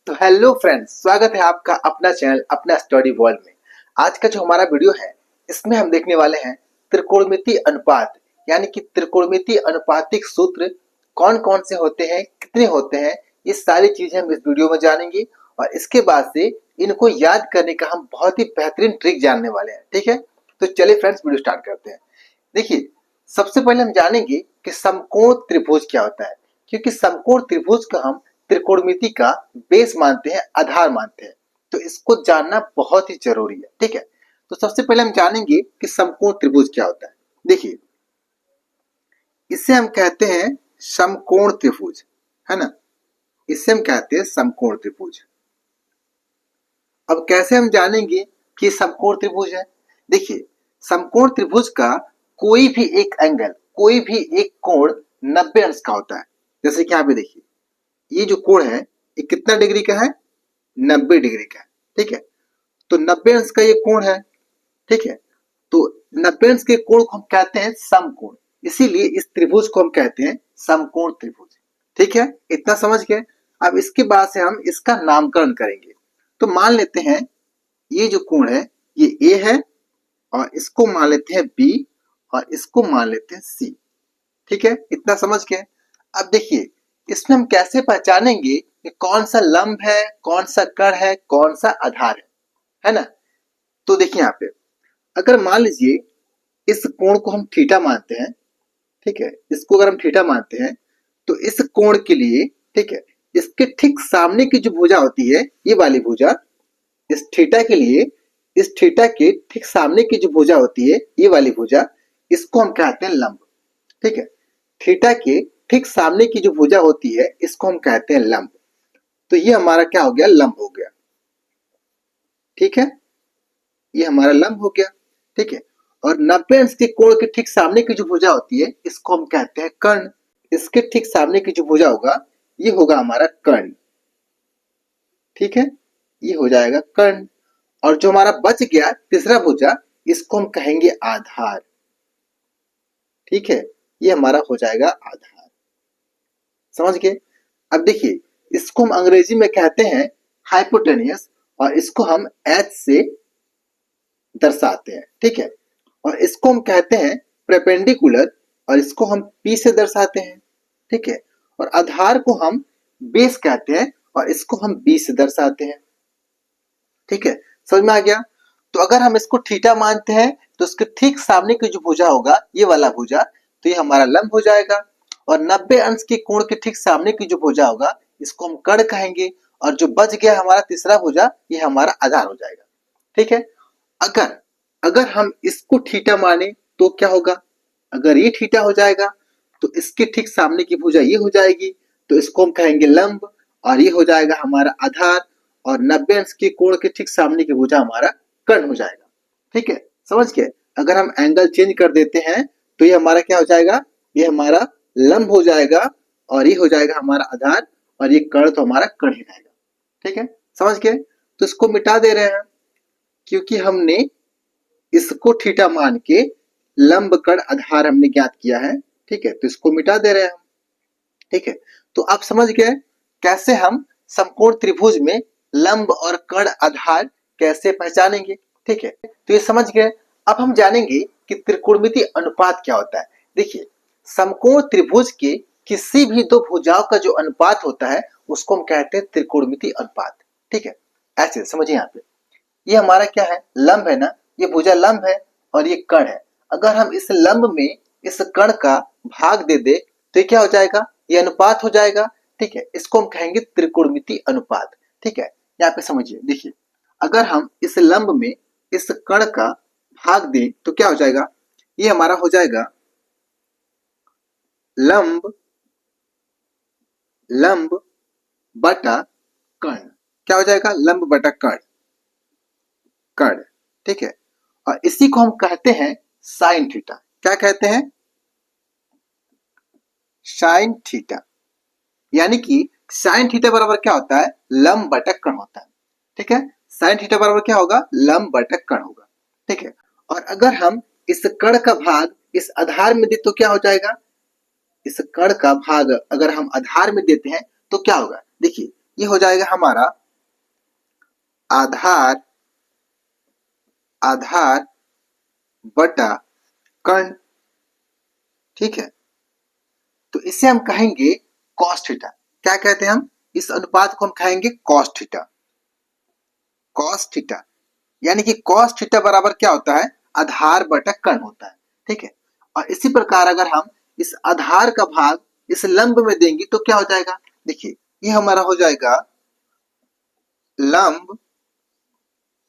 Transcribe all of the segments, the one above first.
तो hello friends, स्वागत है आपका अपना चैनल अपना स्टडी वर्ल्ड में। आज का जो हमारा वीडियो है इसमें हम देखने वाले हैं त्रिकोणमितीय अनुपात, यानी कि त्रिकोणमितीय अनुपातिक सूत्र कौन कौन से होते हैं, कितने होते हैं, ये सारी चीजें हम इस वीडियो में जानेंगे। और इसके बाद से इनको याद करने का हम बहुत ही बेहतरीन ट्रिक जानने वाले हैं। ठीक है, तो चलिए फ्रेंड्स वीडियो स्टार्ट करते हैं। देखिए, सबसे पहले हम जानेंगे कि समकोण त्रिभुज क्या होता है, क्योंकि समकोण त्रिभुज को हम त्रिकोणमिति का बेस मानते हैं, आधार मानते हैं। तो इसको जानना बहुत ही जरूरी है। ठीक है, तो सबसे पहले हम जानेंगे कि समकोण त्रिभुज क्या होता है। देखिए, इसे हम कहते हैं समकोण त्रिभुज, है ना। इसे हम कहते हैं समकोण त्रिभुज। अब कैसे हम जानेंगे कि समकोण त्रिभुज है? देखिए, समकोण त्रिभुज का कोई भी एक एंगल, कोई भी एक कोण 90 अंश का होता है। जैसे कि यहाँ पे देखिए, ये जो कोण है ये कितना डिग्री का है? 90 डिग्री का है। ठीक है, तो 90 अंश का ये कोण है। ठीक है, तो 90 अंश के कोण को हम कहते हैं समकोण, इसीलिए इस त्रिभुज को हम कहते हैं समकोण त्रिभुज। ठीक है, इतना समझ गए। अब इसके बाद से हम इसका नामकरण करेंगे। तो मान लेते हैं ये जो कोण है ये ए है, और इसको मान लेते हैं बी, और इसको मान लेते हैं सी। ठीक है, इतना समझ गए। अब देखिए, इसमें हम कैसे पहचानेंगे कि कौन सा लंब है, कौन सा कर्ण है, कौन सा आधार है ना। तो देखिए यहाँ पे, अगर मान लीजिए इस कोण को हम थीटा मानते हैं, ठीक है, इसको अगर हम थीटा मानते हैं, तो इस कोण के लिए, ठीक है, इसके ठीक सामने की जो भुजा होती है, ये वाली भुजा, इस थीटा के लिए, इस थीटा के ठीक सामने की जो भुजा होती है, ये वाली भुजा, इसको हम कहते हैं लंब। ठीक है, थीटा के ठीक सामने की जो भुजा होती है इसको हम कहते हैं लंब। तो ये हमारा क्या हो गया? लंब हो गया। ठीक है, ये हमारा लंब हो गया। ठीक है, और 90 अंश के कोण के ठीक सामने की जो भुजा होती है इसको हम कहते हैं कर्ण। इसके ठीक सामने की जो भुजा होगा ये होगा हमारा कर्ण। ठीक है, ये हो जाएगा कर्ण। और जो हमारा बच गया तीसरा भुजा, इसको हम कहेंगे आधार। ठीक है, ये हमारा हो जाएगा आधार। समझ गए। अब देखिए, इसको हम अंग्रेजी में कहते हैं हाइपोटेनियस, और इसको हम एच से दर्शाते हैं। ठीक है, और इसको हम कहते हैं परपेंडिकुलर, और इसको हम पी से दर्शाते हैं। ठीक है, और आधार को हम बेस कहते हैं, और इसको हम बी से दर्शाते हैं। ठीक है, समझ में आ गया। तो अगर हम इसको थीटा मानते हैं तो इसके ठीक सामने की जो भुजा होगा, ये वाला भुजा, तो ये हमारा लंब हो जाएगा। और 90 अंश के कोण के ठीक सामने की जो भुजा होगा इसको हम कर्ण कहेंगे, और जो बच गया हमारा तीसरा भुजा, ये हमारा आधार हो जाएगा। ठीक है, अगर अगर हम इसको थीटा माने तो क्या होगा? अगर ये थीटा हो जाएगा तो इसके ठीक सामने की भुजा ये हो जाएगी, तो इसको हम कहेंगे लंब, और ये हो जाएगा हमारा आधार। और 90 अंश के कोण के ठीक सामने की भुजा हमारा कर्ण हो जाएगा। ठीक है, समझ गए। अगर हम एंगल चेंज कर देते हैं तो ये हमारा क्या हो जाएगा? ये हमारा लंब हो जाएगा, और ये हो जाएगा हमारा आधार, और ये कर्ण तो हमारा कर्ण ही रहेगा। ठीक है, समझ गए। तो इसको मिटा दे रहे हैं, क्योंकि हमने इसको थीटा मान के लंब कर्ण आधार हमने ज्ञात किया है। ठीक है, तो इसको मिटा दे रहे हैं हम। ठीक है, तो आप समझ गए कैसे हम समकोण त्रिभुज में लंब और कर्ण आधार कैसे पहचानेंगे। ठीक है, तो ये समझ गए। अब हम जानेंगे कि त्रिकोणमितीय अनुपात क्या होता है। देखिए, समकोण त्रिभुज के किसी भी दो भुजाओं का जो अनुपात होता है उसको हम कहते हैं त्रिकोणमितीय अनुपात। ठीक है, ऐसे समझिए। यहाँ पे ये हमारा क्या है? लंब है ना, ये भुजा लंब है और ये कर्ण है। अगर हम इस लंब में इस कर्ण का भाग दे दे तो ये क्या हो जाएगा? ये अनुपात हो जाएगा। ठीक है, इसको हम कहेंगे त्रिकोणमितीय अनुपात। ठीक है, यहाँ पे समझिए। देखिए, अगर हम इस लंब में इस कर्ण का भाग दें तो क्या हो जाएगा? ये हमारा हो जाएगा लंब लंब बटा कर्ण। क्या हो जाएगा? लंब बटा कर्ण, कर्ण। ठीक है, और इसी को हम कहते हैं साइन थीटा। क्या कहते हैं? Sine theta. यानी कि साइन थीटा बराबर क्या होता है? लंब बटा कर्ण होता है। ठीक है, साइन थीटा बराबर क्या होगा? लंब बटा कर्ण होगा। ठीक है, और अगर हम इस कर्ण का भाग इस आधार में दे तो क्या हो जाएगा? इस कर्ण का भाग अगर हम आधार में देते हैं तो क्या होगा? देखिए, ये हो जाएगा हमारा आधार आधार बटा कर्ण। ठीक है, तो इसे हम कहेंगे कॉस थीटा। क्या कहते हैं हम? इस अनुपात को हम कहेंगे कॉस थीटा। कॉस थीटा यानी कि कॉस थीटा बराबर क्या होता है? आधार बटा कर्ण होता है। ठीक है, और इसी प्रकार अगर हम इस आधार का भाग इस लंब में देंगे तो क्या हो जाएगा? देखिए, ये हमारा हो जाएगा लंब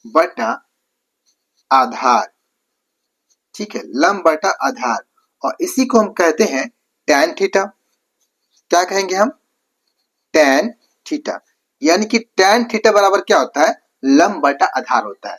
बटा आधार। ठीक है, लंब बटा आधार, और इसी को हम कहते हैं टैन थीटा। क्या कहेंगे हम? Tan theta. यानी कि टैन थीटा बराबर क्या होता है? लंब बटा आधार होता है।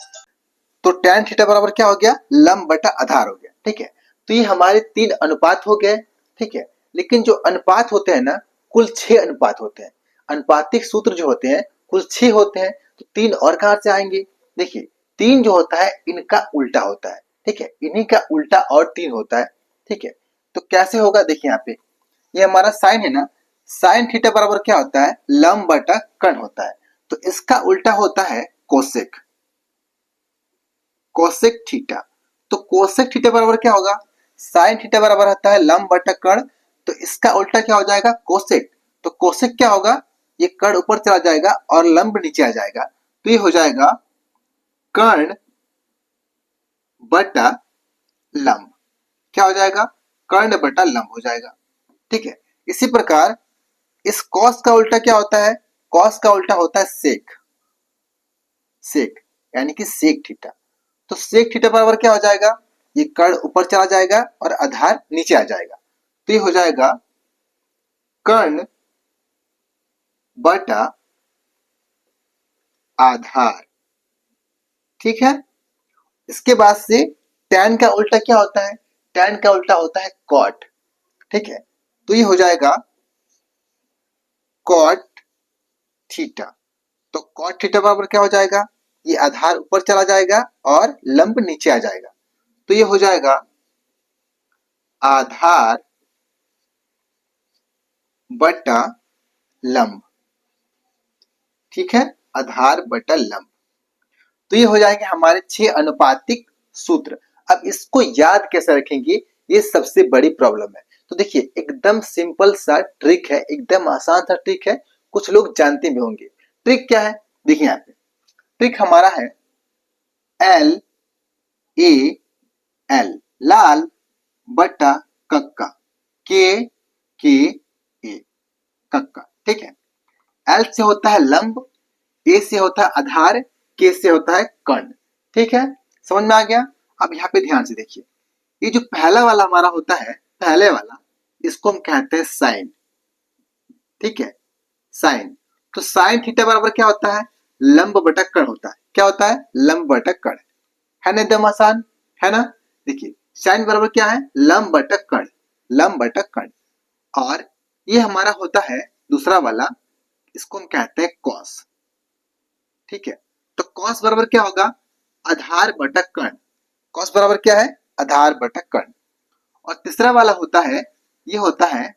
तो टैन थीटा बराबर क्या हो गया? लंब बटा आधार हो गया। ठीक है, तो ये हमारे 3 अनुपात हो गए। ठीक है, लेकिन जो अनुपात होते हैं ना, कुल 6 अनुपात होते हैं। अनुपातिक सूत्र जो होते हैं कुल 6 होते हैं, तो 3 और कहां से आएंगे? देखिए, 3 जो होता है इनका उल्टा होता है। ठीक है, इन्हीं का उल्टा और 3 होता है। ठीक है, तो कैसे होगा? देखिए यहाँ पे ये हमारा साइन है ना, साइन थीटा बराबर क्या होता है? लंब बटा कर्ण होता है। तो इसका उल्टा होता है कोसेक, कोसेक थीटा। तो कोसेक थीटा बराबर क्या होगा? साइन थीटा बराबर होता है लंब बटा कर्ण, तो इसका उल्टा क्या हो जाएगा? कोसेक। तो कोसेक क्या होगा? ये कर्ण ऊपर चला जाएगा और लंब नीचे आ जाएगा, तो ये हो जाएगा कर्ण बटा लंब। क्या हो जाएगा? कर्ण बटा लंब हो जाएगा। ठीक है, इसी प्रकार इस कॉस का उल्टा क्या होता है? कॉस का उल्टा होता है सेक, सेक यानी कि सेक थीटा। तो सेक थीटा बराबर क्या हो जाएगा? ये कर्ण ऊपर चला जाएगा और आधार नीचे आ जाएगा, तो ये हो जाएगा कर्ण बटा आधार। ठीक है, इसके बाद से टैन का उल्टा क्या होता है? टैन का उल्टा होता है कॉट। ठीक है, तो ये हो जाएगा कॉट थीटा। तो कॉट थीटा बराबर क्या हो जाएगा? ये आधार ऊपर चला जाएगा और लंब नीचे आ जाएगा, तो ये हो जाएगा आधार बटा लंब। ठीक है, आधार बटा लंब। तो ये हो जाएंगे हमारे 6 अनुपातिक सूत्र। अब इसको याद कैसे रखेंगे, ये सबसे बड़ी प्रॉब्लम है। तो देखिए, एकदम सिंपल सा ट्रिक है, एकदम आसान सा ट्रिक है, कुछ लोग जानते भी होंगे। ट्रिक क्या है? देखिए यहाँ पे ट्रिक हमारा है एल ए एल, लाल बटा कक्का, के के ए, कक्का। ठीक है, एल से होता है लंब, ए से होता है आधार, के से होता है कर्ण। ठीक है, समझ में आ गया? अब यहाँ पे ध्यान से देखिए, ये जो पहला वाला हमारा होता है, पहले वाला, इसको हम कहते हैं साइन। ठीक है, साइन। तो साइन थीटा बराबर क्या होता है? लंब बटा कर्ण होता है। क्या होता है? लंब बटा कर्ण। है ना, एकदम आसान है ना। देखिए, साइन बराबर क्या है? लंब बटा कर्ण, लंब बटा कर्ण। और ये हमारा होता है दूसरा वाला, इसको हम कहते हैं कॉस। ठीक है, तो कॉस बराबर क्या होगा? आधार बटा कर्ण। कॉस बराबर क्या है? आधार बटा कर्ण। और तीसरा वाला होता है, ये होता है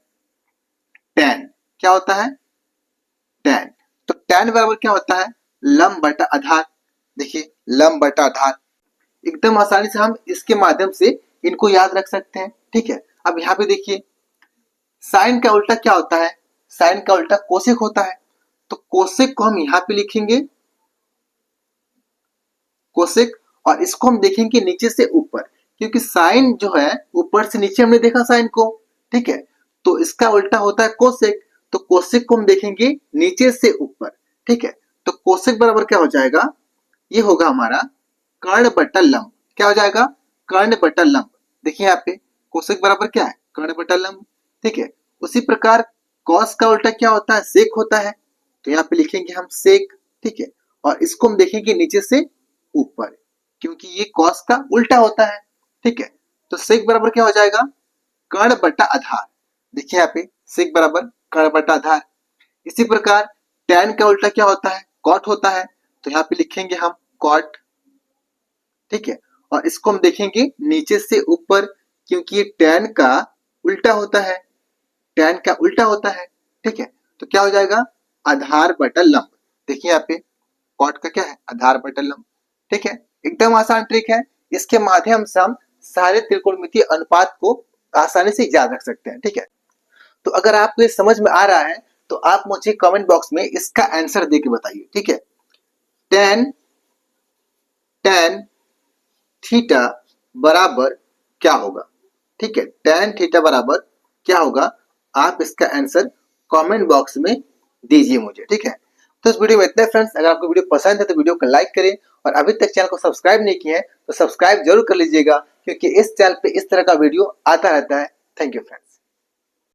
टैन। क्या होता है? टैन। तो टैन बराबर क्या होता है? लंब बटा आधार। देखिए, लंब बटा आधार, एकदम आसानी से हम इसके माध्यम से इनको याद रख सकते हैं। ठीक है, अब यहाँ पे देखिए, साइन का उल्टा क्या होता है? साइन का उल्टा कोसेक होता है। तो कोसेक को हम यहाँ पे लिखेंगे कोसेक, और इसको हम देखेंगे नीचे से ऊपर, क्योंकि साइन जो है ऊपर से नीचे हमने देखा साइन को। ठीक है, तो इसका उल्टा होता है कोसेक, तो कोसेक को हम देखेंगे नीचे से ऊपर। ठीक है, तो कोसेक बराबर क्या हो जाएगा? ये होगा हमारा कर्ण बटा लंब। क्या हो जाएगा? कर्ण बटा लंब। देखिए यहाँ पे कोसेक बराबर क्या है? कर्ण बटा लंब। ठीक है, उसी प्रकार कॉस का उल्टा क्या होता है? सेक होता है, तो यहाँ पे लिखेंगे हम सेक। ठीक है, और इसको हम देखेंगे नीचे से ऊपर, क्योंकि ये कॉस का उल्टा होता है। ठीक है, तो सेक बराबर क्या हो जाएगा? कर्ण बटा आधार। देखिए यहाँ पे सेक बराबर कर्ण बटा आधार। इसी प्रकार टैन का उल्टा क्या होता है? कॉट होता है, तो यहाँ पे लिखेंगे हम कॉट। ठीक है, और इसको हम देखेंगे नीचे से ऊपर, क्योंकि ये टैन का उल्टा होता है, टैन का उल्टा होता है। ठीक है, तो क्या हो जाएगा? आधार बटा लंब। देखिए यहाँ पे कॉट का क्या है, आधार बटा लंब। ठीक है, एकदम आसान ट्रिक है, इसके माध्यम से हम सारे त्रिकोणमितीय अनुपात को आसानी से याद रख सकते हैं। ठीक है, तो अगर आपको ये समझ में आ रहा है तो आप मुझे कमेंट बॉक्स में इसका आंसर दे के बताइए। ठीक है, टेन टेन थीटा बराबर क्या होगा। ठीक है, टेन थीटा बराबर क्या होगा, आप इसका आंसर कमेंट बॉक्स में दीजिए मुझे। ठीक है, तो इस वीडियो में इतना फ्रेंड्स। अगर आपको वीडियो पसंद है तो वीडियो को लाइक करें, और अभी तक चैनल को सब्सक्राइब नहीं किए हैं तो सब्सक्राइब जरूर कर लीजिएगा, क्योंकि इस चैनल पे इस तरह का वीडियो आता रहता है। Thank you friends.